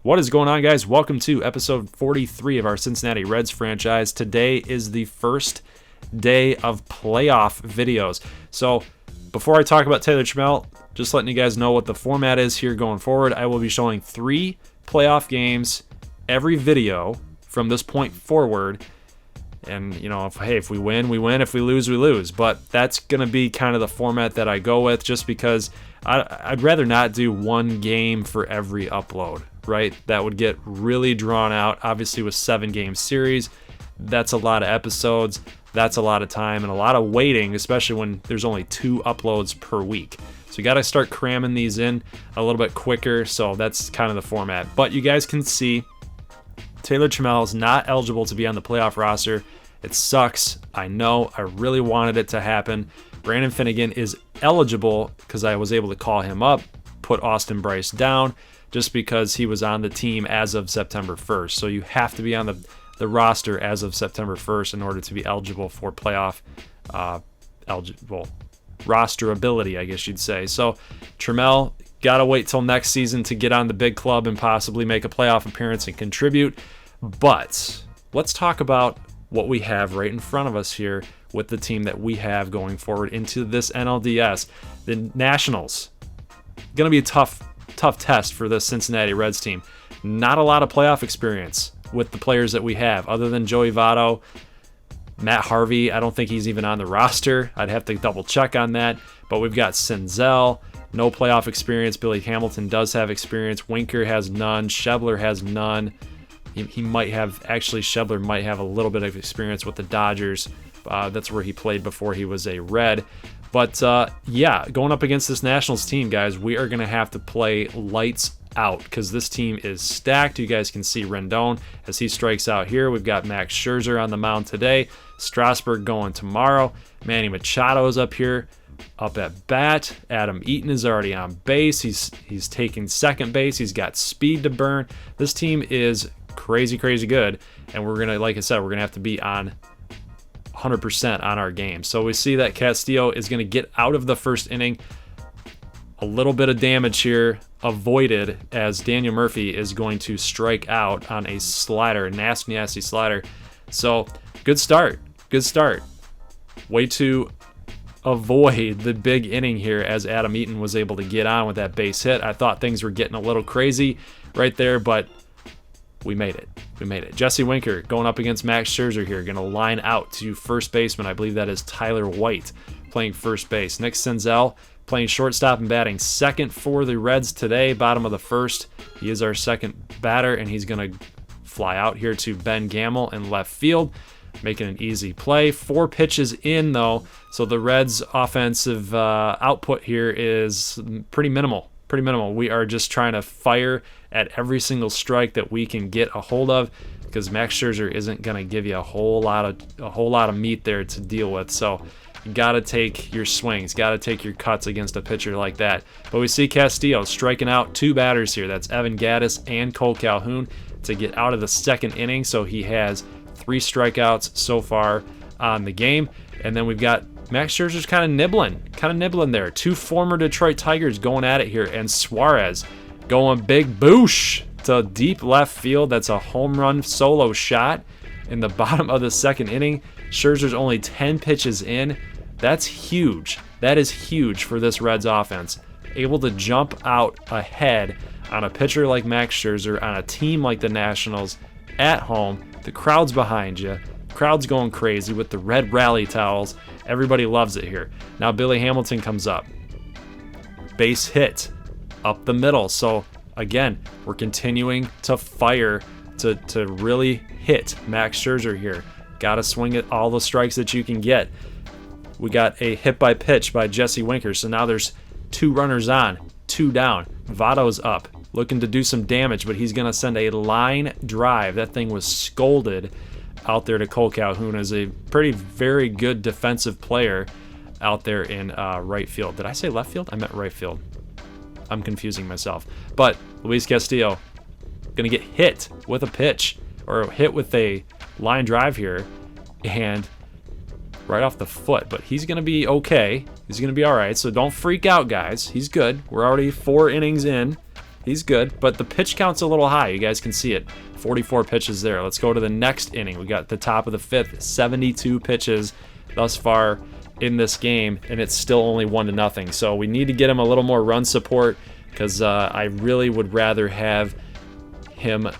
What is going on, guys? Welcome to episode 43 of our Cincinnati Reds franchise. Today is the first day of playoff videos. So before I talk about Taylor Trammell, just letting you guys know what the format is here going forward. I will be showing 3 playoff games every video from this point forward. And, if we win, we win. If we lose, we lose. But that's going to be kind of the format that I go with, just because I'd rather not do one game for every upload, right? That would get really drawn out. Obviously, with 7-game series, that's a lot of episodes. That's a lot of time and a lot of waiting, especially when there's only 2 uploads per week. So you got to start cramming these in a little bit quicker. So that's kind of the format. But you guys can see Taylor Trammell is not eligible to be on the playoff roster. It sucks. I know. I really wanted it to happen. Brandon Finnegan is eligible because I was able to call him up, put Austin Bryce down, just because he was on the team as of September 1st. So you have to be on the roster as of September 1st in order to be eligible for playoff roster ability, I guess you'd say. So Trammell, got to wait till next season to get on the big club and possibly make a playoff appearance and contribute. But let's talk about what we have right in front of us here with the team that we have going forward into this NLDS. The Nationals, going to be a tough test for this Cincinnati Reds team. Not a lot of playoff experience with the players that we have, other than Joey Votto. Matt Harvey, I don't think he's even on the roster. I'd have to double check on that. But we've got Senzel, no playoff experience. Billy Hamilton does have experience. Winker has none. Schebler has none. He might have, actually, Schebler might have a little bit of experience with the Dodgers. That's where he played before he was a Red. But going up against this Nationals team, guys, we are going to have to play lights out because this team is stacked. You guys can see Rendon as he strikes out here. We've got Max Scherzer on the mound today. Strasburg going tomorrow. Manny Machado is up here, up at bat. Adam Eaton is already on base. He's taking second base. He's got speed to burn. This team is crazy good, and we're gonna, like I said, we're gonna have to be on 100% on our game. So we see that Castillo is gonna get out of the first inning. A little bit of damage here avoided as Daniel Murphy is going to strike out on a slider, nasty slider. So good start. Way to avoid the big inning here as Adam Eaton was able to get on with that base hit. I thought things were getting a little crazy right there, but we made it. Jesse Winker going up against Max Scherzer here, going to line out to first baseman. I believe that is Tyler White playing first base. Nick Senzel playing shortstop and batting second for the Reds today, bottom of the first. He is our second batter, and he's going to fly out here to Ben Gamel in left field, making an easy play. 4 pitches in, though, so the Reds' offensive output here is pretty minimal. We are just trying to fire at every single strike that we can get a hold of, because Max Scherzer isn't going to give you a whole lot of meat there to deal with. So you got to take your swings, got to take your cuts against a pitcher like that. But we see Castillo striking out 2 batters here. That's Evan Gattis and Cole Calhoun to get out of the second inning. So he has 3 strikeouts so far on the game. And then we've got Max Scherzer's kind of nibbling there. 2 former Detroit Tigers going at it here, and Suarez going big boosh to deep left field. That's a home run solo shot in the bottom of the second inning. Scherzer's only 10 pitches in. That's huge. That is huge for this Reds offense. Able to jump out ahead on a pitcher like Max Scherzer, on a team like the Nationals at home. The crowd's behind you. Crowd's going crazy with the red rally towels. Everybody loves it here. Now Billy Hamilton comes up. Base hit up the middle. So again, we're continuing to fire to really hit Max Scherzer here. Got to swing at all the strikes that you can get. We got a hit by pitch by Jesse Winker. So now there's 2 runners on, 2 down. Votto's up, looking to do some damage, but he's going to send a line drive. That thing was scolded out there to Cole Calhoun, as a very good defensive player out there in right field. Did I say left field? I meant right field. I'm confusing myself. But Luis Castillo going to get hit with a pitch, or hit with a line drive here, and right off the foot. But he's going to be okay. He's going to be all right. So don't freak out, guys. He's good. We're already 4 innings in. He's good, but the pitch count's a little high. You guys can see it. 44 pitches there. Let's go to the next inning. We got the top of the 5th, 72 pitches thus far in this game, and it's still only 1-0. So we need to get him a little more run support because I really would rather have him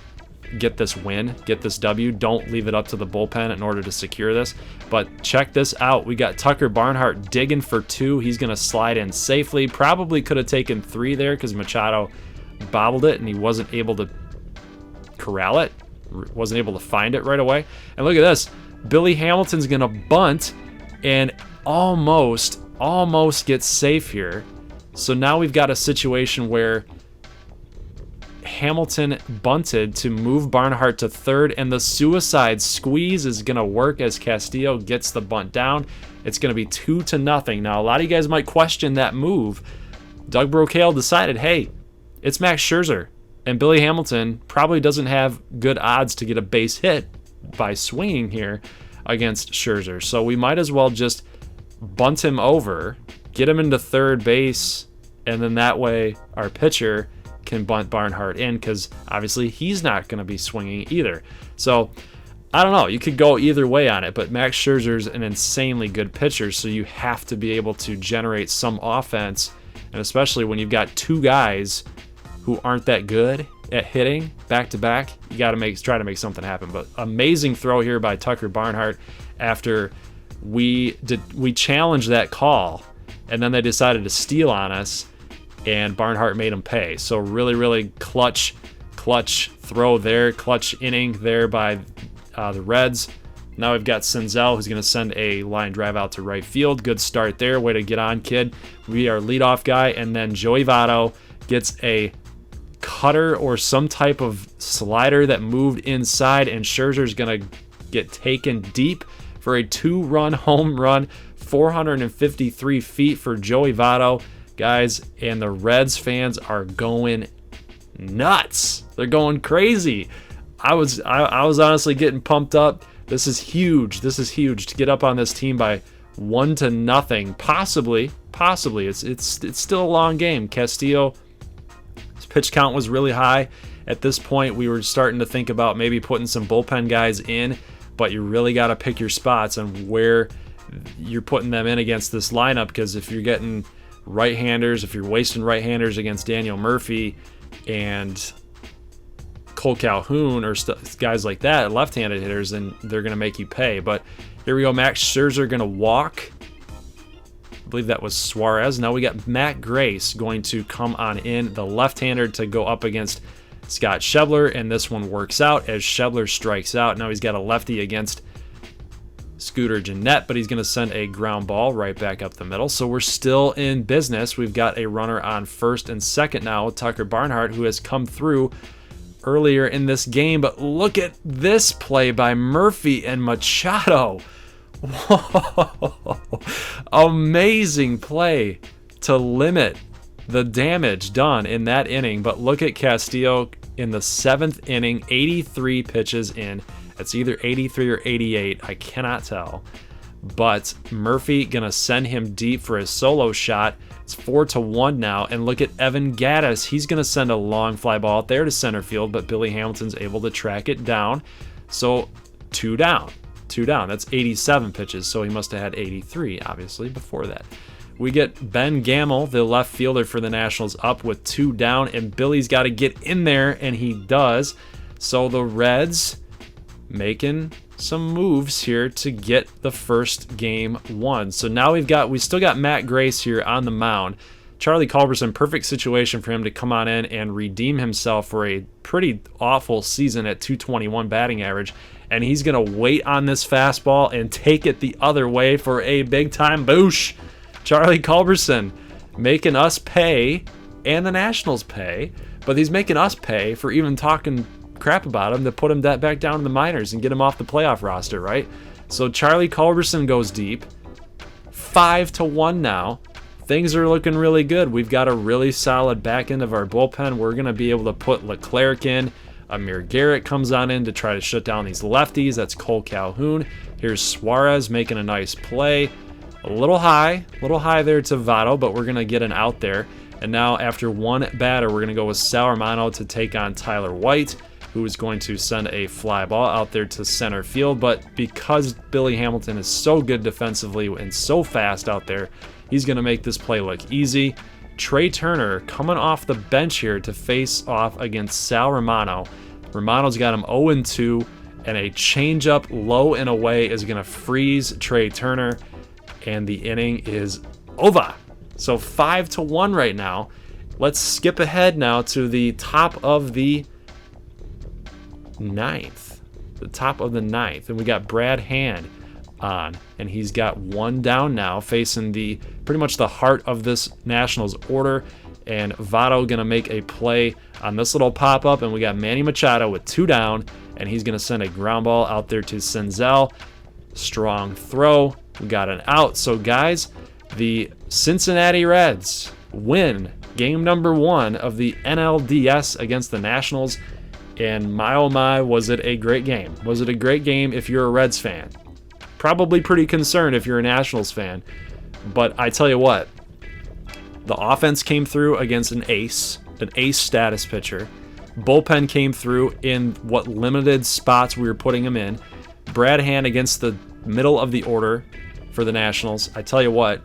get this win, get this W. Don't leave it up to the bullpen in order to secure this. But check this out. We got Tucker Barnhart digging for 2. He's going to slide in safely. Probably could have taken 3 there because Machado bobbled it and he wasn't able to corral it, wasn't able to find it right away. And look at this. Billy Hamilton's going to bunt and almost gets safe here. So now we've got a situation where Hamilton bunted to move Barnhart to third, and the suicide squeeze is going to work as Castillo gets the bunt down. It's going to be 2-0. Now, a lot of you guys might question that move. Doug Brocail decided, hey, it's Max Scherzer, and Billy Hamilton probably doesn't have good odds to get a base hit by swinging here against Scherzer. So we might as well just bunt him over, get him into third base, and then that way our pitcher can bunt Barnhart in because obviously he's not going to be swinging either. So I don't know. You could go either way on it, but Max Scherzer's an insanely good pitcher, so you have to be able to generate some offense, and especially when you've got 2 guys who aren't that good at hitting back-to-back, you got to try to make something happen. But amazing throw here by Tucker Barnhart after we challenged that call, and then they decided to steal on us, and Barnhart made him pay. So really clutch throw there, clutch inning there by the Reds. Now we've got Senzel, who's going to send a line drive out to right field. Good start there. Way to get on, kid. We are leadoff guy, and then Joey Votto gets a cutter or some type of slider that moved inside, and Scherzer's going to get taken deep for a 2-run home run, 453 feet for Joey Votto. Guys, and the Reds fans are going nuts. They're going crazy. I was honestly getting pumped up. This is huge. This is huge to get up on this team by 1-0. Possibly. It's still a long game. Castillo, his pitch count was really high. At this point, we were starting to think about maybe putting some bullpen guys in, but you really got to pick your spots on where you're putting them in against this lineup, because if you're getting right-handers, if you're wasting right-handers against Daniel Murphy and Cole Calhoun or guys like that, left-handed hitters, then they're going to make you pay. But here we go. Max Scherzer going to walk. I believe that was Suarez. Now we got Matt Grace going to come on in, the left-hander, to go up against Scott Schebler, and this one works out as Schebler strikes out. Now he's got a lefty against Scooter Gennett, but he's going to send a ground ball right back up the middle. So we're still in business. We've got a runner on first and second now with Tucker Barnhart, who has come through earlier in this game. But look at this play by Murphy and Machado. Whoa. Amazing play to limit the damage done in that inning. But look at Castillo in the 7th inning, 83 pitches in. It's either 83 or 88. I cannot tell. But Murphy going to send him deep for his solo shot. It's 4-1 now. And look at Evan Gattis. He's going to send a long fly ball out there to center field, but Billy Hamilton's able to track it down. So 2 down. That's 87 pitches. So he must have had 83, obviously, before that. We get Ben Gamel, the left fielder for the Nationals, up with 2 down. And Billy's got to get in there, and he does. So the Reds making some moves here to get the first game won. So now we still got Matt Grace here on the mound. Charlie Culberson, perfect situation for him to come on in and redeem himself for a pretty awful season at .221 batting average. And he's going to wait on this fastball and take it the other way for a big-time boosh. Charlie Culberson making us pay, and the Nationals pay, but he's making us pay for even talking crap about him to put him back down in the minors and get him off the playoff roster, right? So Charlie Culberson goes deep. 5-1 now. Things are looking really good. We've got a really solid back end of our bullpen. We're going to be able to put Leclerc in. Amir Garrett comes on in to try to shut down these lefties. That's Cole Calhoun. Here's Suarez making a nice play. A little high there to Votto, but we're going to get an out there. And now after one batter, we're going to go with Sal Romano to take on Tyler White, who is going to send a fly ball out there to center field. But because Billy Hamilton is so good defensively and so fast out there, he's going to make this play look easy. Trey Turner coming off the bench here to face off against Sal Romano. Romano's got him 0-2, and a changeup low and away is going to freeze Trey Turner, and the inning is over. So 5-1 right now. Let's skip ahead now to the top of the ninth. And we got Brad Hand on, and he's got one down now, facing pretty much the heart of this Nationals order. And Votto gonna make a play on this little pop-up, and we got Manny Machado with two down, and he's gonna send a ground ball out there to Senzel. Strong throw. We got an out. So guys, the Cincinnati Reds win game number 1 of the NLDS against the Nationals. And my oh my, was it a great game. Was it a great game if you're a Reds fan? Probably pretty concerned if you're a Nationals fan. But I tell you what, the offense came through against an ace status pitcher. Bullpen came through in what limited spots we were putting him in. Brad Hand against the middle of the order for the Nationals. I tell you what,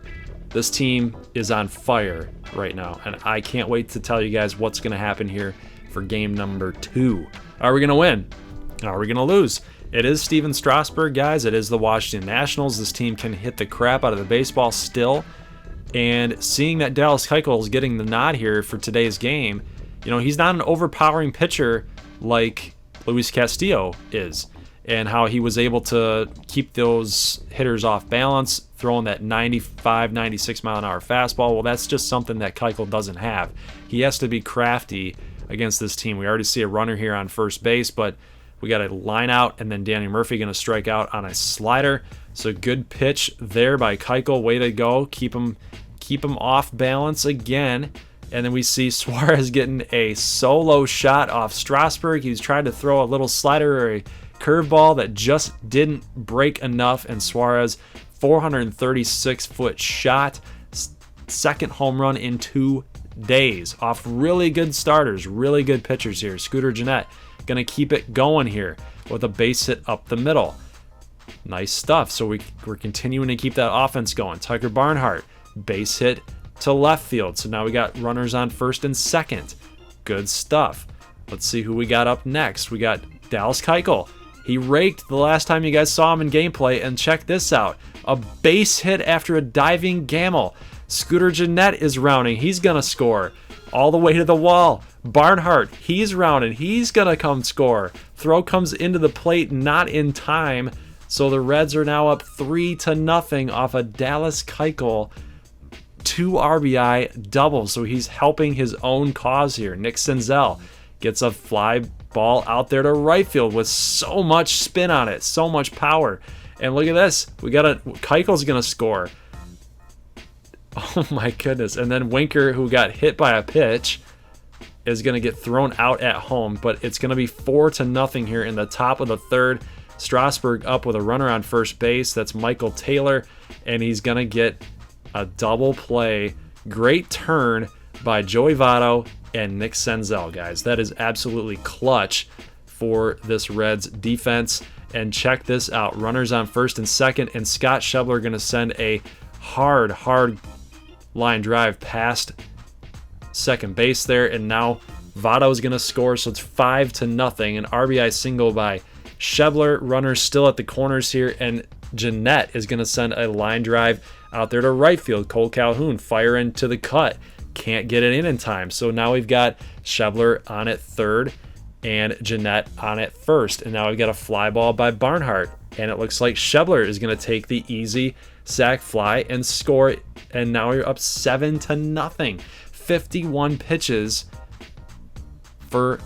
this team is on fire right now, and I can't wait to tell you guys what's going to happen here for game number 2. Are we going to win? Are we going to lose? It is Steven Strasburg, guys. It is the Washington Nationals. This team can hit the crap out of the baseball still. And seeing that Dallas Keuchel is getting the nod here for today's game, he's not an overpowering pitcher like Luis Castillo is, and how he was able to keep those hitters off balance, throwing that 95, 96 mile an hour fastball. Well, that's just something that Keuchel doesn't have. He has to be crafty against this team. We already see a runner here on first base, but we got a line out, and then Danny Murphy going to strike out on a slider. So good pitch there by Keuchel. Way to go. Keep him off balance again. And then we see Suarez getting a solo shot off Strasburg. He's trying to throw a little slider or a curveball that just didn't break enough, and Suarez, 436-foot shot, second home run in 2 days off really good starters, really good pitchers here. Scooter Gennett going to keep it going here with a base hit up the middle. Nice stuff. So we're continuing to keep that offense going. Tucker Barnhart, base hit to left field. So now we got runners on first and second. Good stuff. Let's see who we got up next. We got Dallas Keuchel. He raked the last time you guys saw him in gameplay, and check this out. A base hit after a diving gamble. Scooter Gennett is rounding. He's going to score all the way to the wall. Barnhart, he's rounding. He's going to come score. Throw comes into the plate, not in time. So the Reds are now up 3-0 off a Dallas Keuchel 2 RBI double. So he's helping his own cause here. Nick Senzel gets a fly ball out there to right field with so much spin on it, so much power. And look at this. Keuchel's going to score. Oh my goodness. And then Winker, who got hit by a pitch, is going to get thrown out at home. But it's going to be 4-0 here in the top of the third. Strasburg up with a runner on first base. That's Michael Taylor. And he's going to get a double play. Great turn by Joey Votto and Nick Senzel, guys. That is absolutely clutch for this Reds defense. And check this out. Runners on first and second. And Scott Schebler going to send a hard line drive past second base there, and now Votto's going to score, so it's 5-0. An RBI single by Schebler. Runners still at the corners here, and Gennett is going to send a line drive out there to right field. Cole Calhoun fire into the cut. Can't get it in time, so now we've got Schebler on at third and Gennett on at first, and now we've got a fly ball by Barnhart, and it looks like Schebler is going to take the easy sac fly and score it, and now you're up 7-0. 51 pitches for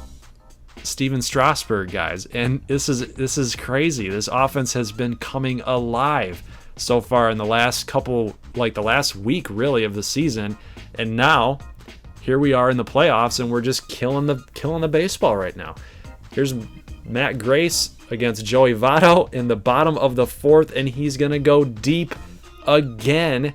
Steven Strasburg, guys, and this is crazy. This offense has been coming alive so far in the last the last week really of the season, and now here we are in the playoffs, and we're just killing the baseball right now. Here's Matt Grace against Joey Votto in the bottom of the fourth, and he's gonna go deep again.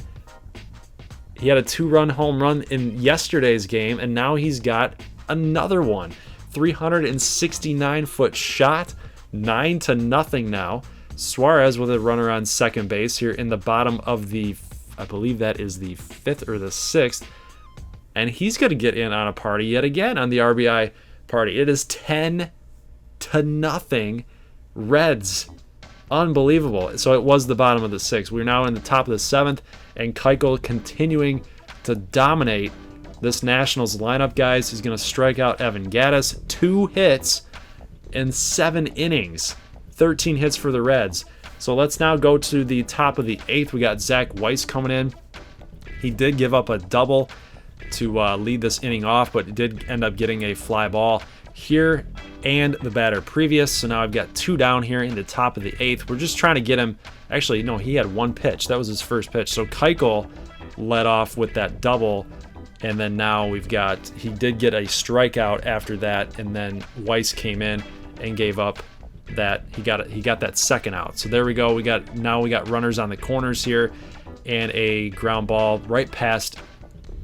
He had a 2-run home run in yesterday's game, and now he's got another one. 369-foot shot, 9-0 now. Suarez with a runner on second base here in the bottom of the, I believe that is the 5th or the 6th. And he's going to get in on a party yet again on the RBI party. It is 10-0 Reds. Unbelievable. So it was the bottom of the 6th. We're now in the top of the 7th, and Keuchel continuing to dominate this Nationals lineup, guys. He's going to strike out Evan Gattis. 2 hits in 7 innings. 13 hits for the Reds. So let's now go to the top of the 8th. We got Zach Weiss coming in. He did give up a double to lead this inning off, but did end up getting a fly ball here and the batter previous. So now I've got 2 down here in the top of the 8th. We're just trying to get him. Actually, no, he had 1 pitch. That was his first pitch. So Keuchel led off with that double. And then now we've got, he did get a strikeout after that. And then Weiss came in and gave up that. He got that second out. So there we go. We got runners on the corners here and a ground ball right past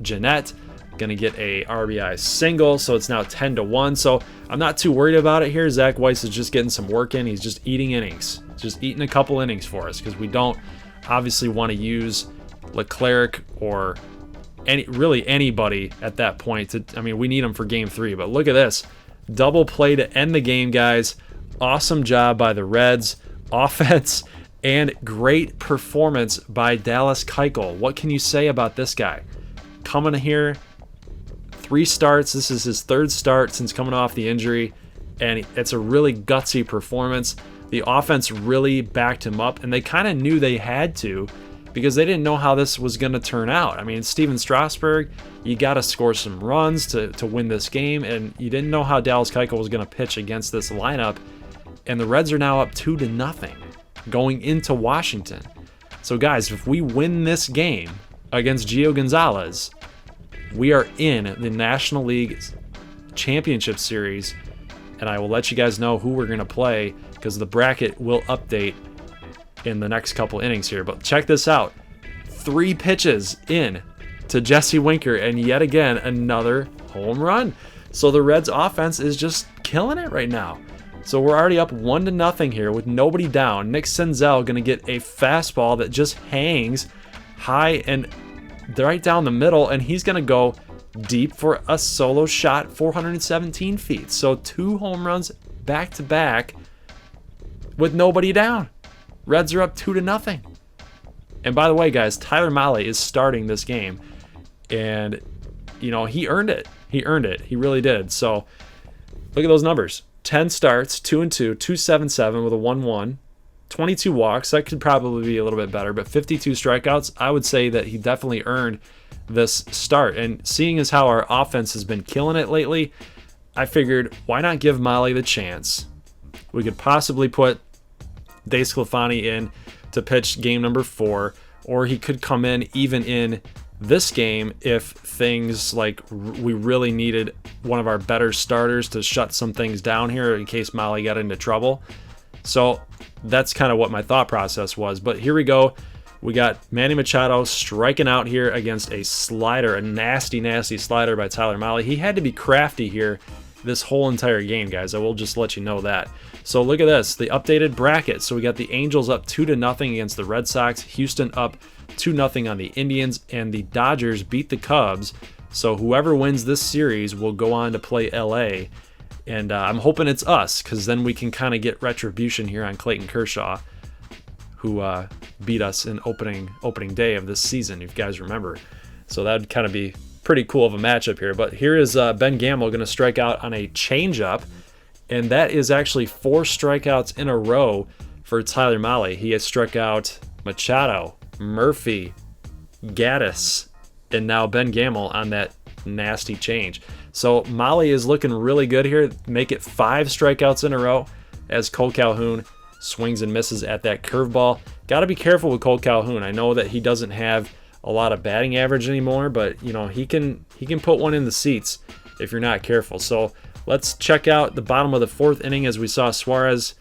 Jeanette. Going to get a RBI single, so it's now 10-1. So I'm not too worried about it here. Zach Weiss is just getting some work in. He's just eating innings, just eating a couple innings for us, because we don't obviously want to use Leclerc or anybody at that point. We need him for Game 3. But look at this, double play to end the game, guys. Awesome job by the Reds, offense, and great performance by Dallas Keuchel. What can you say about this guy? Coming here, 3 starts. This is his 3rd start since coming off the injury, and it's a really gutsy performance. The offense really backed him up, and they kind of knew they had to, because they didn't know how this was going to turn out. I mean, Steven Strasburg, you got to score some runs to win this game, and you didn't know how Dallas Keuchel was going to pitch against this lineup, and the Reds are now up 2-0 going into Washington. So guys, if we win this game against Gio Gonzalez, we are in the National League Championship Series, and I will let you guys know who we're going to play, because the bracket will update in the next couple innings here. But check this out. 3 pitches in to Jesse Winker, and yet again another home run. So the Reds offense is just killing it right now. So we're already up 1-0 here with nobody down. Nick Senzel going to get a fastball that just hangs high and right down the middle, and he's going to go deep for a solo shot, 417 feet. So 2 home runs back to back with nobody down. Reds are up 2-0. And by the way, guys, Tyler Mahle is starting this game, and he earned it. He really did. So look at those numbers. 10 starts, 2-2, 2.77 with a 1-1, 22 walks. That could probably be a little bit better, but 52 strikeouts. I would say that he definitely earned this start. And seeing as how our offense has been killing it lately, I figured, why not give Mahle the chance? We could possibly put DeSclafani in to pitch game number 4, or he could come in even in this game if things like we really needed one of our better starters to shut some things down here in case Mahle got into trouble. So that's kind of what my thought process was. But here we go. We got Manny Machado striking out here against a slider, a nasty, nasty slider by Tyler Mahle. He had to be crafty here this whole entire game, guys. I will just let you know that. So look at this, the updated bracket. So we got the Angels up 2-0 against the Red Sox, Houston up 2-0 on the Indians, and the Dodgers beat the Cubs. So whoever wins this series will go on to play LA. And I'm hoping it's us, because then we can kind of get retribution here on Clayton Kershaw, who beat us in opening day of this season, if you guys remember. So that would kind of be pretty cool of a matchup here. But here is Ben Gamel going to strike out on a changeup, and that is actually 4 strikeouts in a row for Tyler Mahle. He has struck out Machado, Murphy, Gattis, and now Ben Gamel on that nasty change. So Mahle is looking really good here. Make it 5 strikeouts in a row as Cole Calhoun swings and misses at that curveball. Got to be careful with Cole Calhoun. I know that he doesn't have a lot of batting average anymore, but he can put one in the seats if you're not careful. So let's check out the bottom of the 4th inning as we saw Suarez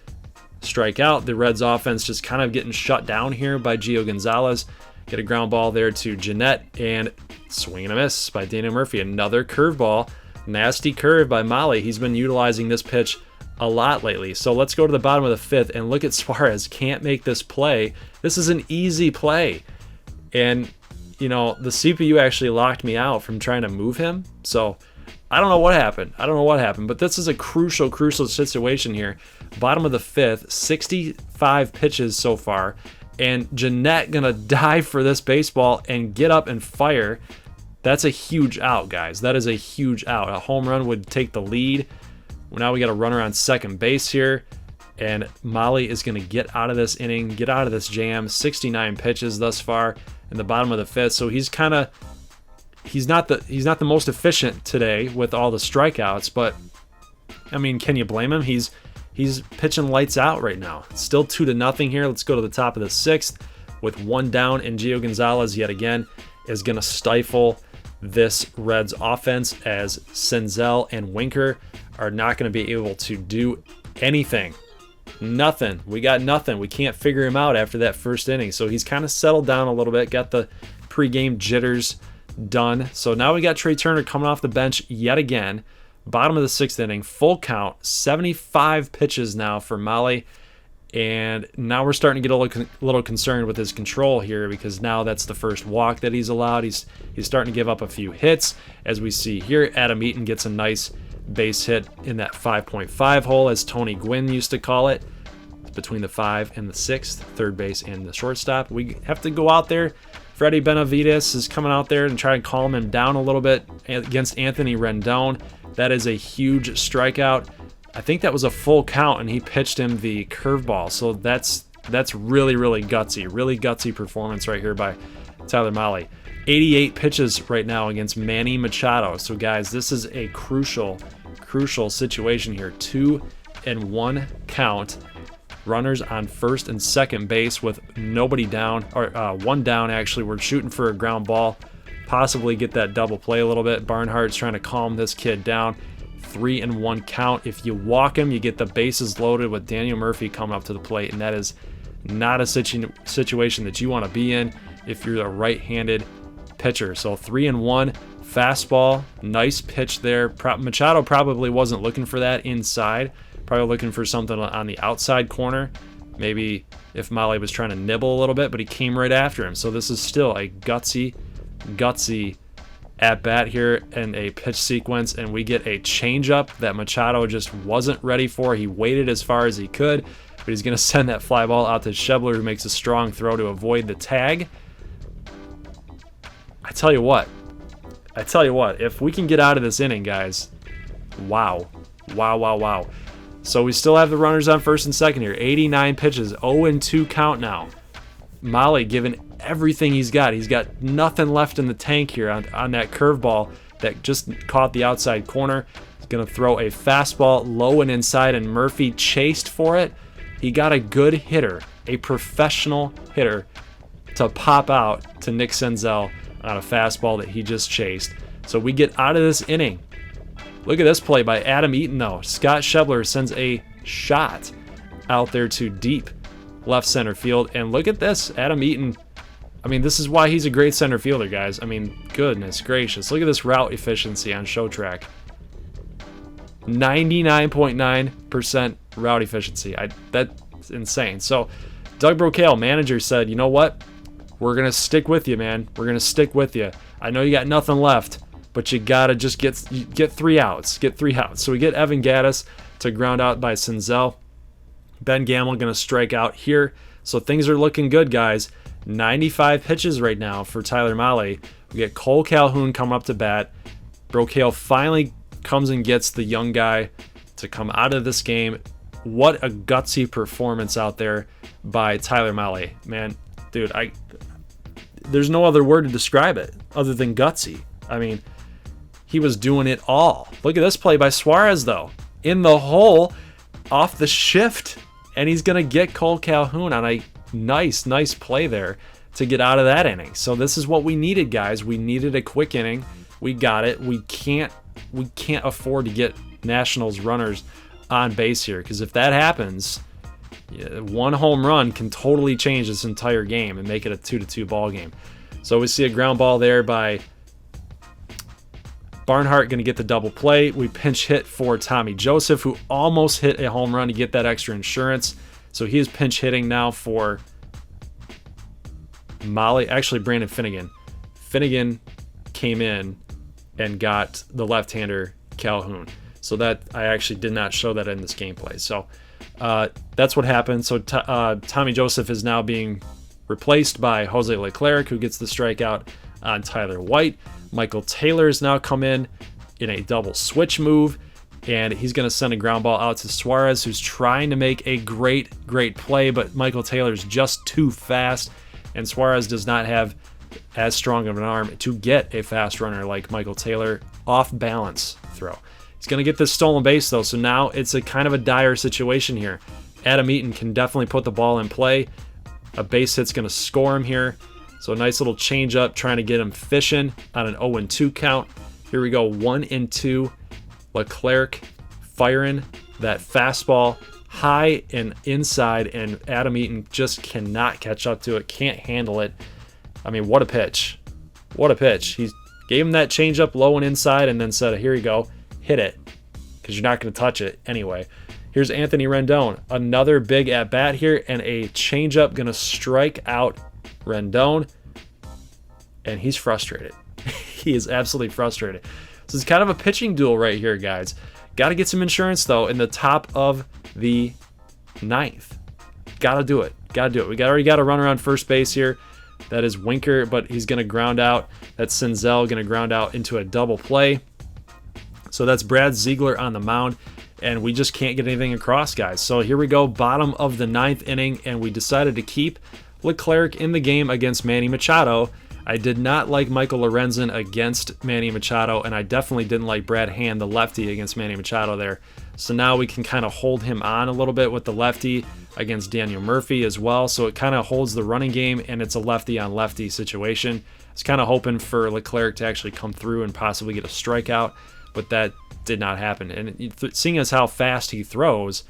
strike out. The Reds offense just kind of getting shut down here by Gio Gonzalez. Get a ground ball there to Jeanette, and swing and a miss by Daniel Murphy. Another curveball. Nasty curve by Molly. He's been utilizing this pitch a lot lately. So let's go to the bottom of the fifth and look at Suarez. Can't make this play. This is an easy play. And, you know, the CPU actually locked me out from trying to move him. So I don't know what happened. But this is a crucial situation here. Bottom of the fifth, 65 pitches so far. And Jeanette going to dive for this baseball and get up and fire. That's a huge out, guys. That is a huge out. A home run would take the lead. Now we got a runner on second base here. And Molly is going to get out of this inning, get out of this jam. 69 pitches thus far in the bottom of the fifth. So he's not the most efficient today with all the strikeouts, but I mean, can you blame him? He's pitching lights out right now. It's still 2-0 here. Let's go to the top of the sixth with one down, and Gio Gonzalez yet again is going to stifle this Reds offense as Senzel and Winker are not going to be able to do anything. Nothing. We got nothing. We can't figure him out after that first inning. So he's kind of settled down a little bit, got the pregame jitters done. So now we got Trey Turner coming off the bench yet again. Bottom of the sixth inning, full count, 75 pitches now for Molly. And now we're starting to get a little concerned with his control here, because now that's the first walk that he's allowed. He's starting to give up a few hits. As we see here, Adam Eaton gets a nice base hit in that 5.5 hole, as Tony Gwynn used to call it, between the 5 and the 6th, third base and the shortstop. We have to go out there. Freddie Benavides is coming out there and trying to calm him down a little bit against Anthony Rendon. That is a huge strikeout. I think that was a full count, and he pitched him the curveball. So that's really gutsy performance right here by Tyler Mahle. 88 pitches right now against Manny Machado. So guys, this is a crucial situation here. 2-1 count. Runners on first and second base with nobody down, or one down actually. We're shooting for a ground ball, possibly get that double play a little bit. Barnhart's trying to calm this kid down. 3-1 count. If you walk him, you get the bases loaded with Daniel Murphy coming up to the plate, and that is not a situation that you want to be in if you're a right-handed pitcher. So 3-1, fastball, nice pitch there. Machado probably wasn't looking for that inside, probably looking for something on the outside corner. Maybe if Mahle was trying to nibble a little bit, but he came right after him. So this is still a gutsy at bat here and a pitch sequence, and we get a changeup that Machado just wasn't ready for. He waited as far as he could, but he's going to send that fly ball out to Schebler, who makes a strong throw to avoid the tag. I tell you what, if we can get out of this inning, guys, wow. So we still have the runners on first and second here. 89 pitches, 0-2 count now. Mahle giving everything he's got. He's got nothing left in the tank here on that curveball that just caught the outside corner. He's going to throw a fastball low and inside, and Murphy chased for it. He got a good hitter, a professional hitter, to pop out to Nick Senzel on a fastball that he just chased. So we get out of this inning. Look at this play by Adam Eaton, though. Scott Schebler sends a shot out there to deep left center field. And look at this, Adam Eaton. I mean, this is why he's a great center fielder, guys. I mean, goodness gracious. Look at this route efficiency on Show Track. 99.9% route efficiency. That's insane. So Doug Brocail, manager, said, you know what? We're going to stick with you, man. We're going to stick with you. I know you got nothing left, but you got to just get 3 outs. Get 3 outs. So we get Evan Gattis to ground out by Senzel. Ben Gamel going to strike out here. So things are looking good, guys. 95 pitches right now for Tyler Mahle. We get Cole Calhoun coming up to bat. Brocail finally comes and gets the young guy to come out of this game. What a gutsy performance out there by Tyler Mahle. Man, dude, there's no other word to describe it other than gutsy. I mean, he was doing it all. Look at this play by Suarez, though. In the hole, off the shift, and he's going to get Cole Calhoun on a nice play there to get out of that inning. So this is what we needed, guys. We needed a quick inning. We got it. We can't afford to get Nationals runners on base here, because if that happens, one home run can totally change this entire game and make it a 2-2 ball game. So we see a ground ball there by Barnhart, going to get the double play. We pinch hit for Tommy Joseph, who almost hit a home run to get that extra insurance. So he is pinch hitting now for Brandon Finnegan. Finnegan came in and got the left-hander Calhoun. So that I actually did not show that in this gameplay. So that's what happened. So Tommy Joseph is now being replaced by Jose Leclerc, who gets the strikeout on Tyler White. Michael Taylor's now come in a double switch move, and he's going to send a ground ball out to Suarez, who's trying to make a great play, but Michael Taylor's just too fast, and Suarez does not have as strong of an arm to get a fast runner like Michael Taylor. Off balance throw. He's going to get this stolen base, though, so now it's a kind of a dire situation here. Adam Eaton can definitely put the ball in play. A base hit's going to score him here. So a nice little change up, trying to get him fishing on an 0-2 count. Here we go, 1-2. Leclerc firing that fastball high and inside, and Adam Eaton just cannot catch up to it, can't handle it. I mean, what a pitch. What a pitch. He gave him that change up low and inside and then said, here you go, hit it, because you're not going to touch it anyway. Here's Anthony Rendon. Another big at-bat here, and a changeup going to strike out Rendon, and he's frustrated. He is absolutely frustrated. So it's kind of a pitching duel right here, guys. Got to get some insurance, though, in the top of the ninth. Got to do it. Got to do it. We already got a run around first base here. That is Winker, but he's going to ground out. That's Senzel going to ground out into a double play. So that's Brad Ziegler on the mound, and we just can't get anything across, guys. So here we go, bottom of the ninth inning, and we decided to keep Leclerc in the game against Manny Machado. I did not like Michael Lorenzen against Manny Machado, and I definitely didn't like Brad Hand, the lefty, against Manny Machado there. So now we can kind of hold him on a little bit with the lefty against Daniel Murphy as well. So it kind of holds the running game, and it's a lefty on lefty situation. I was kind of hoping for Leclerc to actually come through and possibly get a strikeout, but that did not happen. And seeing as how fast he throws,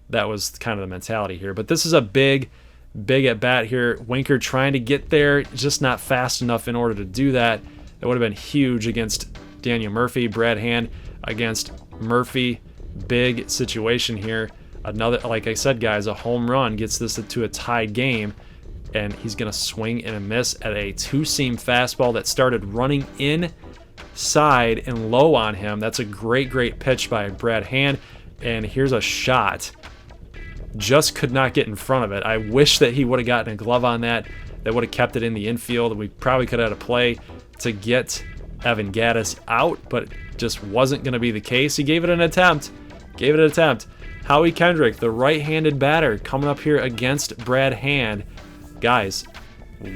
that was kind of the mentality here. But this is a big at bat here. Winker trying to get there, just not fast enough in order to do that. That would have been huge against Daniel Murphy. Brad Hand against Murphy. Big situation here. Another, like I said, guys, a home run gets this to a tied game, and he's going to swing and a miss at a two-seam fastball that started running inside and low on him. That's a great pitch by Brad Hand, and here's a shot. Just could not get in front of it. I wish that he would have gotten a glove on that. That would have kept it in the infield. We probably could have had a play to get Evan Gattis out, but just wasn't going to be the case. He gave it an attempt. Howie Kendrick, the right-handed batter, coming up here against Brad Hand. Guys,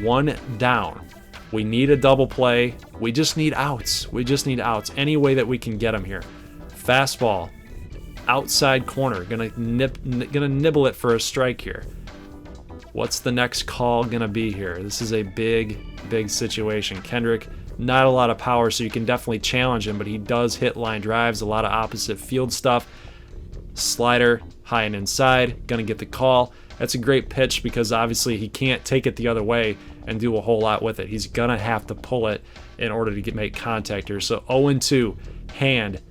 one down. We need a double play. We just need outs. Any way that we can get them here. Fastball. Outside corner, gonna nibble it for a strike here. What's the next call gonna be here? This is a big situation. Kendrick, not a lot of power, so you can definitely challenge him, but he does hit line drives, a lot of opposite field stuff. Slider, high and inside, gonna get the call. That's a great pitch because obviously he can't take it the other way and do a whole lot with it. He's gonna have to pull it in order to make contact here. So 0-2, Hand.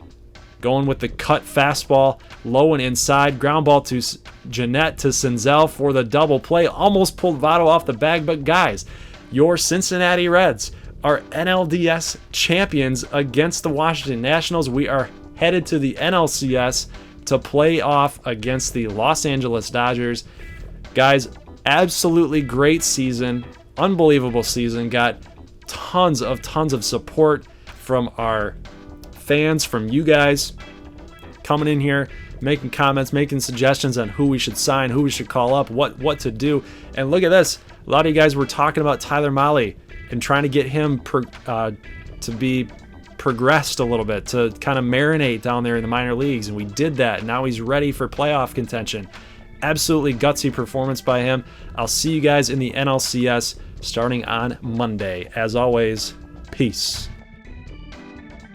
Going with the cut fastball, low and inside. Ground ball to Jeanette to Senzel for the double play. Almost pulled Votto off the bag, but guys, your Cincinnati Reds are NLDS champions against the Washington Nationals. We are headed to the NLCS to play off against the Los Angeles Dodgers. Guys, absolutely great season. Unbelievable season. Got tons of support from our fans, from you guys coming in here, making comments, making suggestions on who we should sign, who we should call up, what to do. And look at this. A lot of you guys were talking about Tyler Mahle and trying to get him to be progressed a little bit, to kind of marinate down there in the minor leagues, and we did that. Now he's ready for playoff contention. Absolutely gutsy performance by him. I'll see you guys in the NLCS starting on Monday. As always, peace.